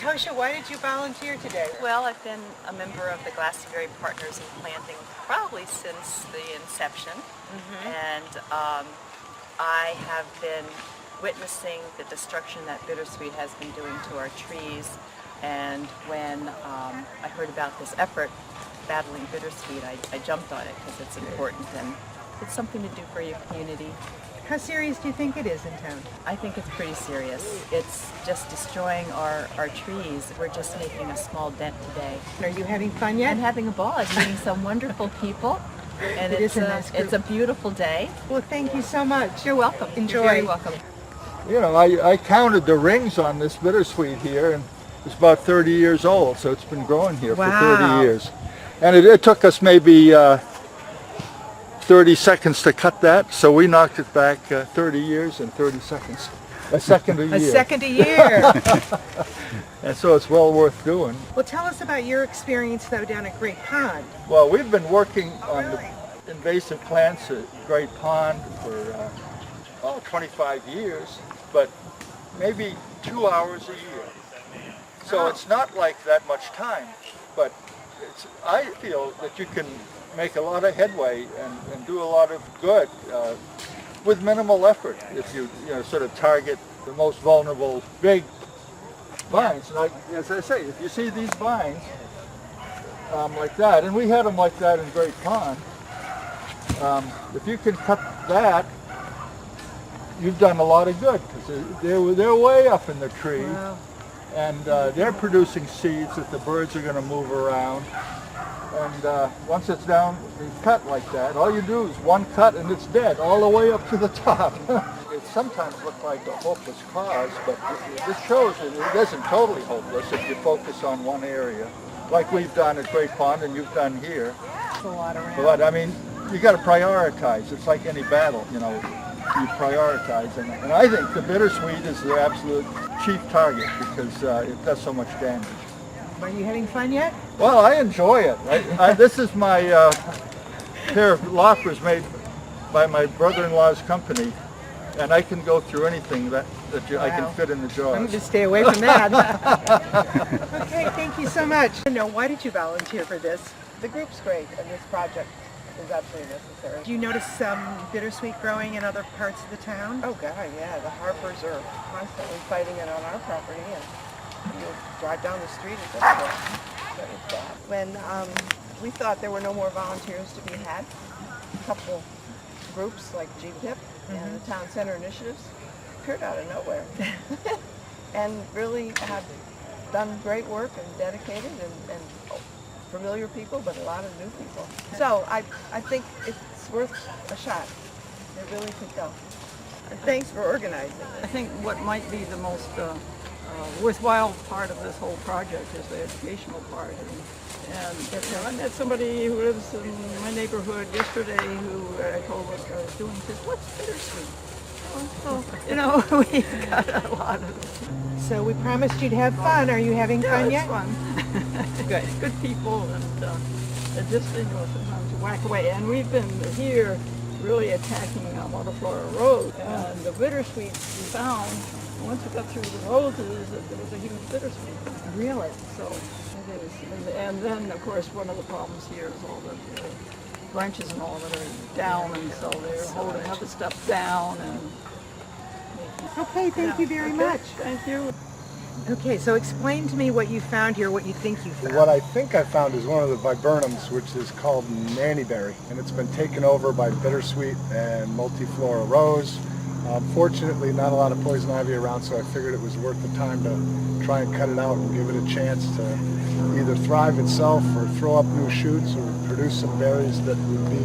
Tosha, why did you volunteer today? Well, I've been a member of the Glastonbury Partners in Planting probably since the inception, and I have been witnessing the destruction that Bittersweet has been doing to our trees. And when I heard about this effort, battling Bittersweet, I jumped on it because it's important and it's something to do for your community. How serious do you think it is in town? I think it's pretty serious. It's just destroying our trees. We're just making a small dent today. Are you having fun yet? I'm having a ball. I'm meeting some wonderful people. And It's a beautiful day. Well, thank you so much. You're welcome. Enjoy. You're very welcome. You know, I counted the rings on this bittersweet here, and it's about 30 years old, so it's been growing here for 30 years. And it took us maybe 30 seconds to cut that, so we knocked it back 30 years and 30 seconds. A second a year. A second a year. And so it's well worth doing. Well, tell us about your experience, though, down at Great Pond. Well, we've been working on the invasive plants at Great Pond for 25 years, but maybe 2 hours a year. So it's not like that much time, but I feel that you can make a lot of headway and do a lot of good with minimal effort if you sort of target the most vulnerable big vines. And as I say, if you see these vines like that, and we had them like that in Great Pond, if you can cut that, you've done a lot of good because they're way up in the tree. Wow. And they're producing seeds that the birds are going to move around. And once it's down, it's cut like that. All you do is one cut and it's dead, all the way up to the top. It sometimes looks like a hopeless cause, but this shows that it isn't totally hopeless if you focus on one area, like we've done at Great Pond and you've done here. It's a lot around. But I mean, you got to prioritize. It's like any battle, you prioritize. And I think the bittersweet is the absolute chief target because it does so much damage. Are you having fun yet? Well, I enjoy it. This is my pair of loppers made by my brother-in-law's company, and I can go through anything that I can fit in the jaws. I'm going to stay away from that. Okay, thank you so much. Why did you volunteer for this? The group's great, and this project is absolutely necessary. Do you notice some bittersweet growing in other parts of the town? Oh God, yeah. The Harpers are constantly fighting it on our property, and you drive down the street, it's everywhere. So it's bad. When we thought there were no more volunteers to be had, a couple groups like GPIP and the Town Center Initiatives appeared out of nowhere, and really have done great work and dedicated and familiar people, but a lot of new people. So I think it's worth a shot. It really could go. And thanks for organizing I this. think what might be the most worthwhile part of this whole project is the educational part. And I met somebody who lives in my neighborhood yesterday who I told what I was doing. He says, "What's bittersweet?" We've got a lot of. So we promised you'd have fun. Are you having fun yet? It's fun. Good people, and just sometimes whack away. And we've been here really attacking multiflora rose, and the bittersweet we found. Once we got through the roses, there was a huge bittersweet. Really? So it is. And then, of course, one of the problems here is all the branches and all that are down, and so they're holding other stuff down. And Okay, thank you very much. Thank you. Okay, so explain to me what you found here, what you think you found. What I think I found is one of the viburnums, which is called nannyberry, and it's been taken over by bittersweet and multiflora rose. Fortunately, not a lot of poison ivy around, so I figured it was worth the time to try and cut it out and give it a chance to either thrive itself or throw up new shoots or produce some berries that would be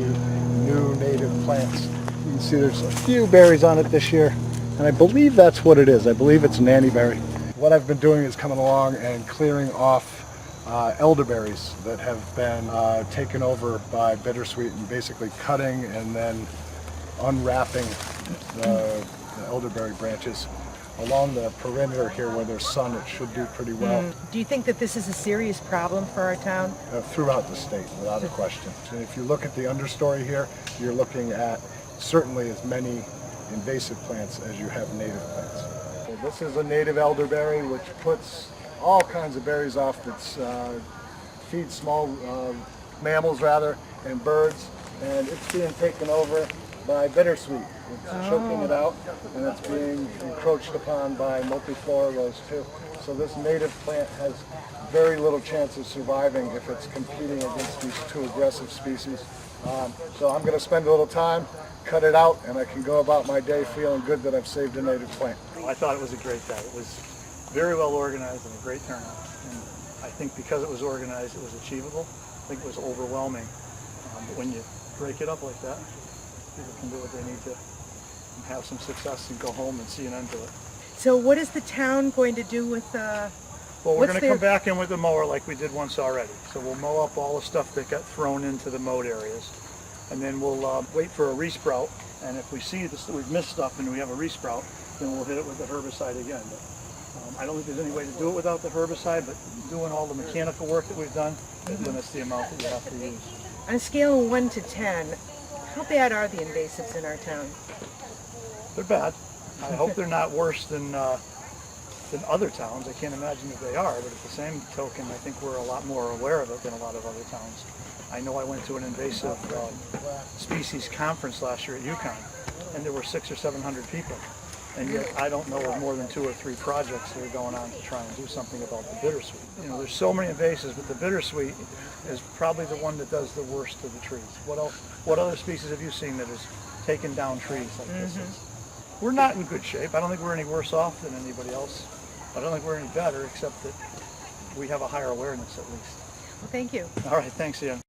new native plants. You can see there's a few berries on it this year, and I believe that's what it is. I believe it's nannyberry. What I've been doing is coming along and clearing off elderberries that have been taken over by bittersweet, and basically cutting and then unwrapping the elderberry branches along the perimeter here where there's sun. It should do pretty well. Do you think that this is a serious problem for our town? Throughout the state, without a question. And if you look at the understory here, you're looking at certainly as many invasive plants as you have native plants. So this is a native elderberry, which puts all kinds of berries off its feeds small mammals rather and birds, and it's being taken over by Bittersweet. It's choking it out, and it's being encroached upon by multiflora rose too. So this native plant has very little chance of surviving if it's competing against these two aggressive species. So I'm going to spend a little time, cut it out, and I can go about my day feeling good that I've saved a native plant. I thought it was a great day. It was very well organized and a great turnout. And I think because it was organized, it was achievable. I think it was overwhelming. But when you break it up like that, people can do what they need to and have some success and go home and see an end to it. So what is the town going to do with Well, we're what's going to come back in with the mower like we did once already. So we'll mow up all the stuff that got thrown into the mowed areas. And then we'll wait for a resprout. And if we see that we've missed stuff and we have a resprout, then we'll hit it with the herbicide again. But I don't think there's any way to do it without the herbicide, but doing all the mechanical work that we've done limits the amount that you have to use. on a scale of 1 to 10, how bad are the invasives in our town? They're bad. I hope they're not worse than other towns. I can't imagine that they are, but at the same token, I think we're a lot more aware of it than a lot of other towns. I know I went to an invasive species conference last year at UConn, and there were 600 or 700 people. And yet I don't know of more than 2 or 3 projects that are going on to try and do something about the bittersweet. You know, there's so many invasives, but the bittersweet is probably the one that does the worst of the trees. What else? What other species have you seen that has taken down trees like this is? We're not in good shape. I don't think we're any worse off than anybody else. I don't think we're any better, except that we have a higher awareness at least. Well, thank you. All right, thanks, Ian.